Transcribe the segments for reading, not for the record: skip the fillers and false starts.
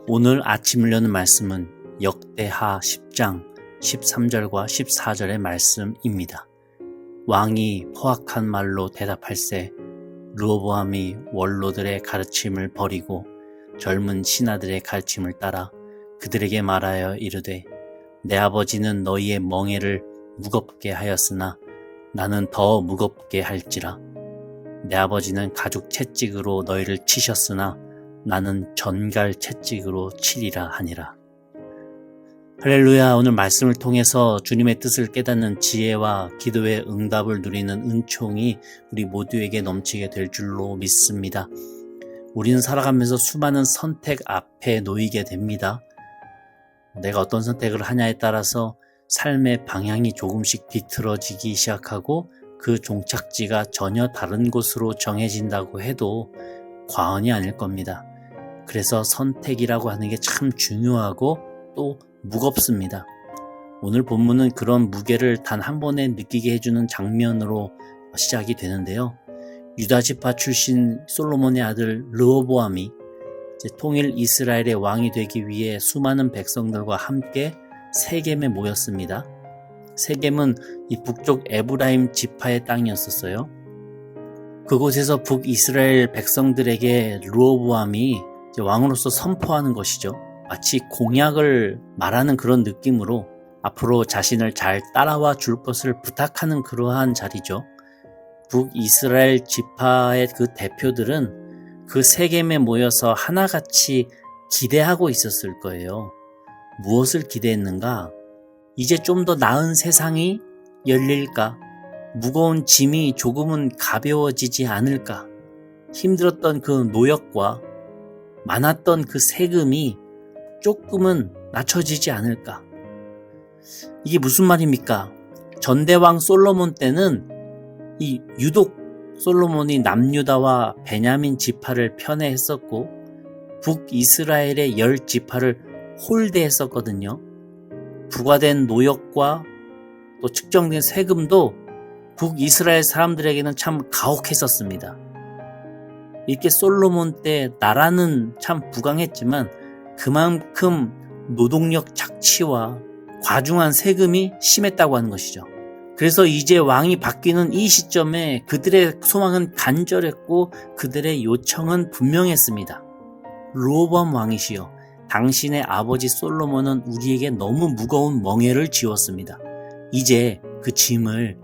오늘 아침을 여는 말씀은 역대하 10장 13절과 14절의 말씀입니다. 왕이 포악한 말로 대답할세 르호보암이 원로들의 가르침을 버리고 젊은 신하들의 가르침을 따라 그들에게 말하여 이르되 내 아버지는 너희의 멍에를 무겁게 하였으나 나는 더 무겁게 할지라. 내 아버지는 가죽 채찍으로 너희를 치셨으나 나는 전갈 채찍으로 치리라 하니라. 할렐루야. 오늘 말씀을 통해서 주님의 뜻을 깨닫는 지혜와 기도의 응답을 누리는 은총이 우리 모두에게 넘치게 될 줄로 믿습니다. 우리는 살아가면서 수많은 선택 앞에 놓이게 됩니다. 내가 어떤 선택을 하냐에 따라서 삶의 방향이 조금씩 비틀어지기 시작하고 그 종착지가 전혀 다른 곳으로 정해진다고 해도 과언이 아닐 겁니다. 그래서 선택이라고 하는 게 참 중요하고 또 무겁습니다. 오늘 본문은 그런 무게를 단 한 번에 느끼게 해주는 장면으로 시작이 되는데요. 유다지파 출신 솔로몬의 아들 르호보암이 통일 이스라엘의 왕이 되기 위해 수많은 백성들과 함께 세겜에 모였습니다. 세겜은 이 북쪽 에브라임 지파의 땅이었었어요. 그곳에서 북이스라엘 백성들에게 르호보암이 왕으로서 선포하는 것이죠. 마치 공약을 말하는 그런 느낌으로 앞으로 자신을 잘 따라와 줄 것을 부탁하는 그러한 자리죠. 북이스라엘 지파의 그 대표들은 그 세겜에 모여서 하나같이 기대하고 있었을 거예요. 무엇을 기대했는가? 이제 좀 더 나은 세상이 열릴까? 무거운 짐이 조금은 가벼워지지 않을까? 힘들었던 그 노역과 많았던 그 세금이 조금은 낮춰지지 않을까? 이게 무슨 말입니까? 전대왕 솔로몬 때는 이 유독 솔로몬이 남유다와 베냐민 지파를 편애했었고 북이스라엘의 10지파를 홀대했었거든요. 부과된 노역과 또 측정된 세금도 북이스라엘 사람들에게는 참 가혹했었습니다. 이렇게 솔로몬 때 나라는 참 부강했지만 그만큼 노동력 착취와 과중한 세금이 심했다고 하는 것이죠. 그래서 이제 왕이 바뀌는 이 시점에 그들의 소망은 간절했고 그들의 요청은 분명했습니다. 르호보암 왕이시여, 당신의 아버지 솔로몬은 우리에게 너무 무거운 멍에를 지웠습니다. 이제 그 짐을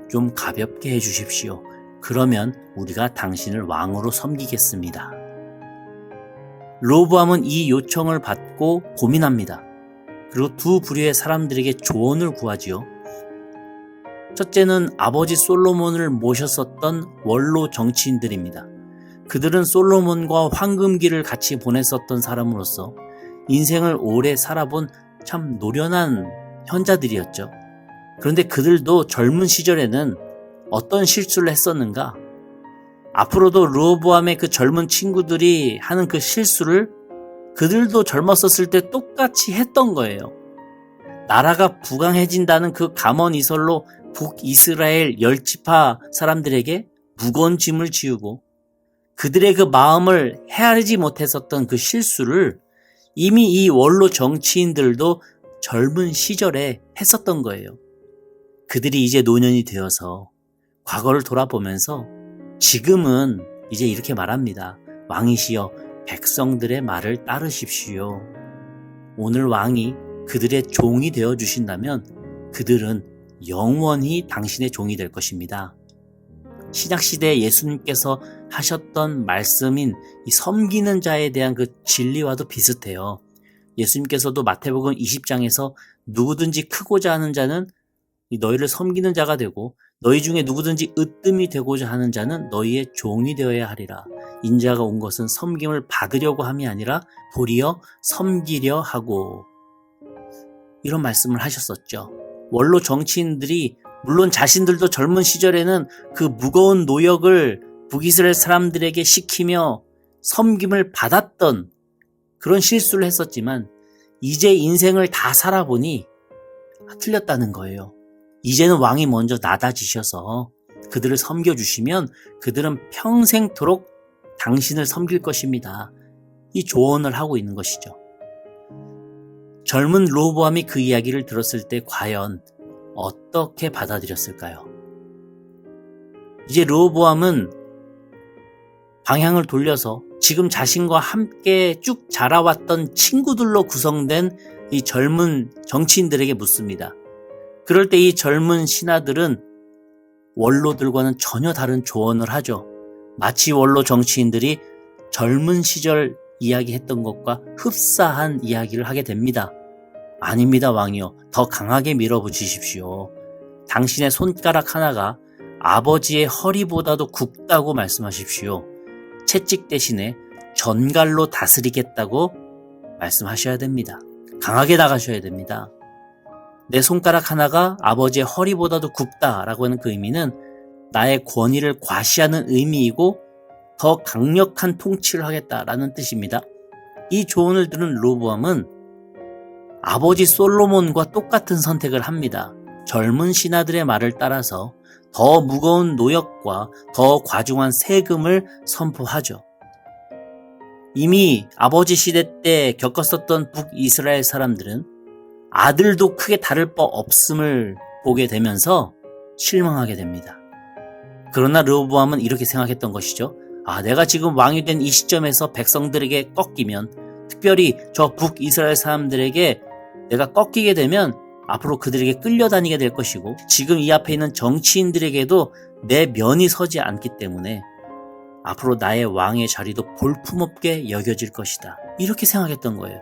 좀 가볍게 해주십시오. 그러면 우리가 당신을 왕으로 섬기겠습니다. 르호보암은 이 요청을 받고 고민합니다. 그리고 두 부류의 사람들에게 조언을 구하지요. 첫째는 아버지 솔로몬을 모셨었던 원로 정치인들입니다. 그들은 솔로몬과 황금기를 같이 보냈었던 사람으로서 인생을 오래 살아본 참 노련한 현자들이었죠. 그런데 그들도 젊은 시절에는 어떤 실수를 했었는가? 앞으로도 르호보암의 그 젊은 친구들이 하는 그 실수를 그들도 젊었었을 때 똑같이 했던 거예요. 나라가 부강해진다는 그 감언이설로 북이스라엘 10지파 사람들에게 무거운 짐을 지우고 그들의 그 마음을 헤아리지 못했었던 그 실수를 이미 이 원로 정치인들도 젊은 시절에 했었던 거예요. 그들이 이제 노년이 되어서 과거를 돌아보면서 지금은 이제 이렇게 말합니다. 왕이시여, 백성들의 말을 따르십시오. 오늘 왕이 그들의 종이 되어 주신다면 그들은 영원히 당신의 종이 될 것입니다. 신약시대에 예수님께서 하셨던 말씀인 이 섬기는 자에 대한 그 진리와도 비슷해요. 예수님께서도 마태복음 20장에서 누구든지 크고자 하는 자는 너희를 섬기는 자가 되고 너희 중에 누구든지 으뜸이 되고자 하는 자는 너희의 종이 되어야 하리라. 인자가 온 것은 섬김을 받으려고 함이 아니라 도리어 섬기려 하고, 이런 말씀을 하셨었죠. 원로 정치인들이 물론 자신들도 젊은 시절에는 그 무거운 노역을 북이스라엘 사람들에게 시키며 섬김을 받았던 그런 실수를 했었지만 이제 인생을 다 살아보니 틀렸다는 거예요. 이제는 왕이 먼저 나다지셔서 그들을 섬겨주시면 그들은 평생토록 당신을 섬길 것입니다. 이 조언을 하고 있는 것이죠. 젊은 르호보암이 그 이야기를 들었을 때 과연 어떻게 받아들였을까요? 이제 르호보암은 방향을 돌려서 지금 자신과 함께 쭉 자라왔던 친구들로 구성된 이 젊은 정치인들에게 묻습니다. 그럴 때 이 젊은 신하들은 원로들과는 전혀 다른 조언을 하죠. 마치 원로 정치인들이 젊은 시절 이야기했던 것과 흡사한 이야기를 하게 됩니다. 아닙니다, 왕이여. 더 강하게 밀어붙이십시오. 당신의 손가락 하나가 아버지의 허리보다도 굵다고 말씀하십시오. 채찍 대신에 전갈로 다스리겠다고 말씀하셔야 됩니다. 강하게 나가셔야 됩니다. 내 손가락 하나가 아버지의 허리보다도 굵다라고 하는 그 의미는 나의 권위를 과시하는 의미이고 더 강력한 통치를 하겠다라는 뜻입니다. 이 조언을 들은 르호보암은 아버지 솔로몬과 똑같은 선택을 합니다. 젊은 신하들의 말을 따라서 더 무거운 노역과 더 과중한 세금을 선포하죠. 이미 아버지 시대 때 겪었었던 북이스라엘 사람들은 아들도 크게 다를 바 없음을 보게 되면서 실망하게 됩니다. 그러나 르호보암은 이렇게 생각했던 것이죠. 내가 지금 왕이 된 이 시점에서 백성들에게 꺾이면, 특별히 저 북이스라엘 사람들에게 내가 꺾이게 되면 앞으로 그들에게 끌려다니게 될 것이고, 지금 이 앞에 있는 정치인들에게도 내 면이 서지 않기 때문에 앞으로 나의 왕의 자리도 볼품없게 여겨질 것이다. 이렇게 생각했던 거예요.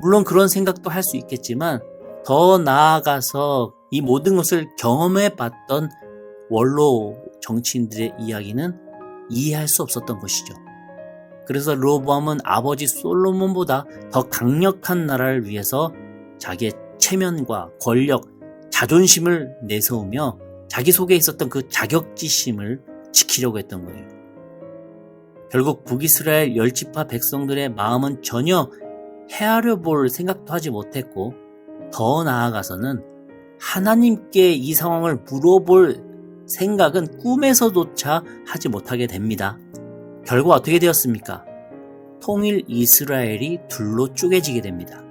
물론 그런 생각도 할 수 있겠지만 더 나아가서 이 모든 것을 경험해 봤던 원로 정치인들의 이야기는 이해할 수 없었던 것이죠. 그래서 르호보암은 아버지 솔로몬보다 더 강력한 나라를 위해서 자기의 체면과 권력, 자존심을 내세우며 자기 속에 있었던 그 자격지심을 지키려고 했던 거예요. 결국 북이스라엘 10지파 백성들의 마음은 전혀 헤아려 볼 생각도 하지 못했고, 더 나아가서는 하나님께 이 상황을 물어볼 생각은 꿈에서조차 하지 못하게 됩니다. 결국 어떻게 되었습니까? 통일 이스라엘이 둘로 쪼개지게 됩니다.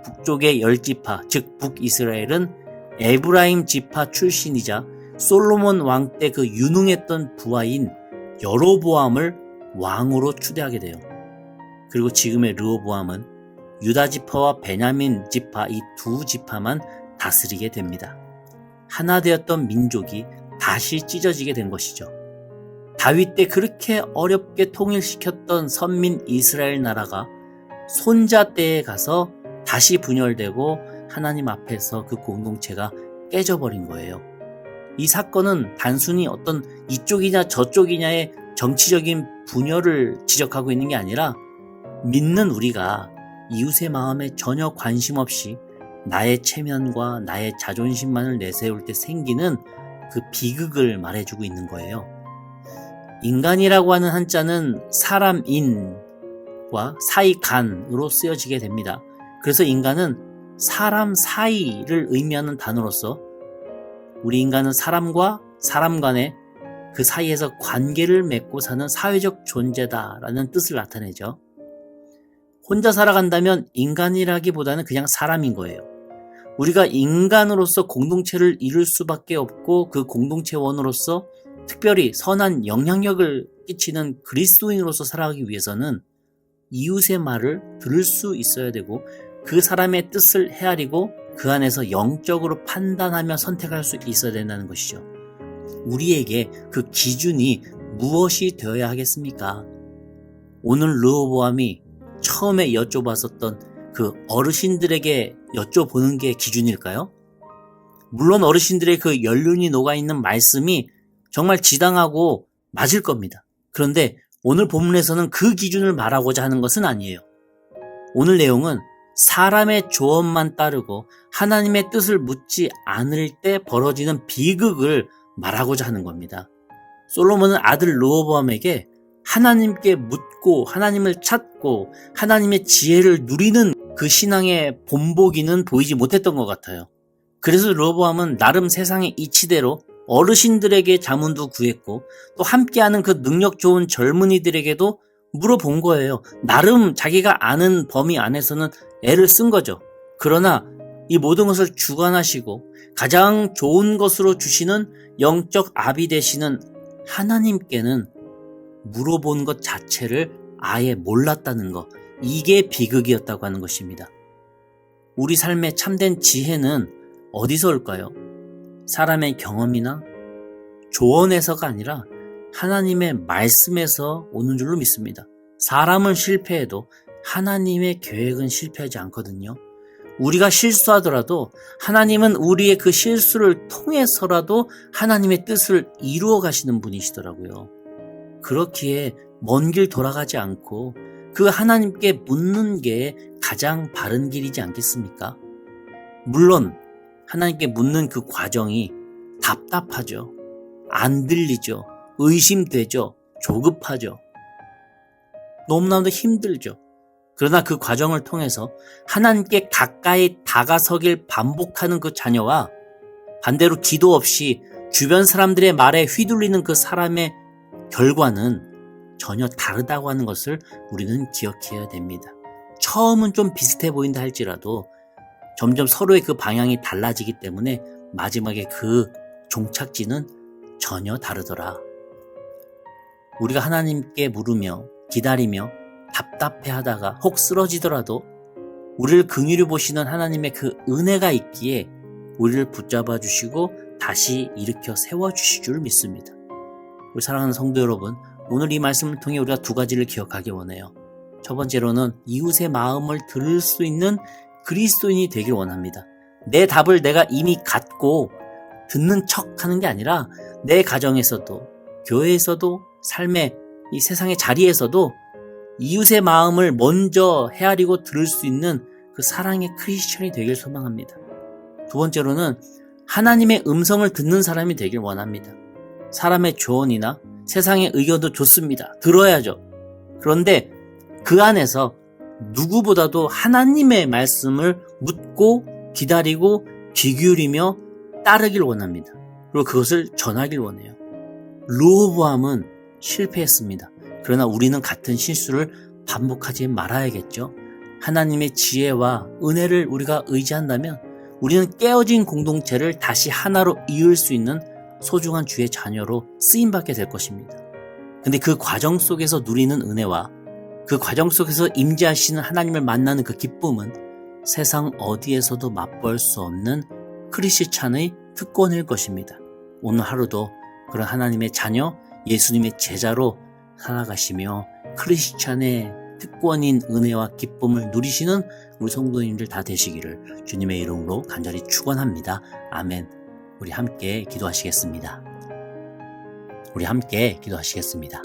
북쪽의 10지파, 즉 북이스라엘은 에브라임 지파 출신이자 솔로몬 왕 때 그 유능했던 부하인 여로보암을 왕으로 추대하게 돼요. 그리고 지금의 르호보암은 유다 지파와 베냐민 지파, 이 두 지파만 다스리게 됩니다. 하나 되었던 민족이 다시 찢어지게 된 것이죠. 다윗 때 그렇게 어렵게 통일시켰던 선민 이스라엘 나라가 손자 때에 가서 다시 분열되고 하나님 앞에서 그 공동체가 깨져버린 거예요. 이 사건은 단순히 어떤 이쪽이냐 저쪽이냐의 정치적인 분열을 지적하고 있는 게 아니라, 믿는 우리가 이웃의 마음에 전혀 관심 없이 나의 체면과 나의 자존심만을 내세울 때 생기는 그 비극을 말해주고 있는 거예요. 인간이라고 하는 한자는 사람인과 사이간으로 쓰여지게 됩니다. 그래서 인간은 사람 사이를 의미하는 단어로서 우리 인간은 사람과 사람 간의 그 사이에서 관계를 맺고 사는 사회적 존재다라는 뜻을 나타내죠. 혼자 살아간다면 인간이라기보다는 그냥 사람인 거예요. 우리가 인간으로서 공동체를 이룰 수밖에 없고, 그 공동체원으로서 특별히 선한 영향력을 끼치는 그리스도인으로서 살아가기 위해서는 이웃의 말을 들을 수 있어야 되고, 그 사람의 뜻을 헤아리고 그 안에서 영적으로 판단하며 선택할 수 있어야 된다는 것이죠. 우리에게 그 기준이 무엇이 되어야 하겠습니까? 오늘 르호보암이 처음에 여쭤봤었던 그 어르신들에게 여쭤보는 게 기준일까요? 물론 어르신들의 그 연륜이 녹아있는 말씀이 정말 지당하고 맞을 겁니다. 그런데 오늘 본문에서는 그 기준을 말하고자 하는 것은 아니에요. 오늘 내용은 사람의 조언만 따르고 하나님의 뜻을 묻지 않을 때 벌어지는 비극을 말하고자 하는 겁니다. 솔로몬은 아들 르호보암에게 하나님께 묻고 하나님을 찾고 하나님의 지혜를 누리는 그 신앙의 본보기는 보이지 못했던 것 같아요. 그래서 르호보암은 나름 세상의 이치대로 어르신들에게 자문도 구했고, 또 함께하는 그 능력 좋은 젊은이들에게도 물어본 거예요. 나름 자기가 아는 범위 안에서는 애를 쓴 거죠. 그러나 이 모든 것을 주관하시고 가장 좋은 것으로 주시는 영적 아비 되시는 하나님께는 물어본 것 자체를 아예 몰랐다는 것, 이게 비극이었다고 하는 것입니다. 우리 삶의 참된 지혜는 어디서 올까요? 사람의 경험이나 조언에서가 아니라 하나님의 말씀에서 오는 줄로 믿습니다. 사람은 실패해도 하나님의 계획은 실패하지 않거든요. 우리가 실수하더라도 하나님은 우리의 그 실수를 통해서라도 하나님의 뜻을 이루어 가시는 분이시더라고요. 그렇기에 먼 길 돌아가지 않고 그 하나님께 묻는 게 가장 바른 길이지 않겠습니까? 물론 하나님께 묻는 그 과정이 답답하죠. 안 들리죠. 의심되죠. 조급하죠. 너무나도 힘들죠. 그러나 그 과정을 통해서 하나님께 가까이 다가서길 반복하는 그 자녀와 반대로 기도 없이 주변 사람들의 말에 휘둘리는 그 사람의 결과는 전혀 다르다고 하는 것을 우리는 기억해야 됩니다. 처음은 좀 비슷해 보인다 할지라도 점점 서로의 그 방향이 달라지기 때문에 마지막에 그 종착지는 전혀 다르더라. 우리가 하나님께 물으며 기다리며 답답해하다가 혹 쓰러지더라도 우리를 긍휼히 보시는 하나님의 그 은혜가 있기에 우리를 붙잡아 주시고 다시 일으켜 세워주실 줄 믿습니다. 우리 사랑하는 성도 여러분, 오늘 이 말씀을 통해 우리가 두 가지를 기억하기 원해요. 첫 번째로는 이웃의 마음을 들을 수 있는 그리스도인이 되길 원합니다. 내 답을 내가 이미 갖고 듣는 척하는 게 아니라 내 가정에서도 교회에서도 삶의 이 세상의 자리에서도 이웃의 마음을 먼저 헤아리고 들을 수 있는 그 사랑의 크리스천이 되길 소망합니다. 두 번째로는 하나님의 음성을 듣는 사람이 되길 원합니다. 사람의 조언이나 세상의 의견도 좋습니다. 들어야죠. 그런데 그 안에서 누구보다도 하나님의 말씀을 묻고 기다리고 귀 기울이며 따르길 원합니다. 그리고 그것을 전하길 원해요. 르호보암은 실패했습니다. 그러나 우리는 같은 실수를 반복하지 말아야겠죠. 하나님의 지혜와 은혜를 우리가 의지한다면 우리는 깨어진 공동체를 다시 하나로 이을 수 있는 소중한 주의 자녀로 쓰임받게 될 것입니다. 근데 그 과정 속에서 누리는 은혜와 그 과정 속에서 임재하시는 하나님을 만나는 그 기쁨은 세상 어디에서도 맛볼 수 없는 크리스찬의 특권일 것입니다. 오늘 하루도 그런 하나님의 자녀, 예수님의 제자로 살아가시며 크리스찬의 특권인 은혜와 기쁨을 누리시는 우리 성도님들 다 되시기를 주님의 이름으로 간절히 축원합니다. 아멘. 우리 함께 기도하시겠습니다. 우리 함께 기도하시겠습니다.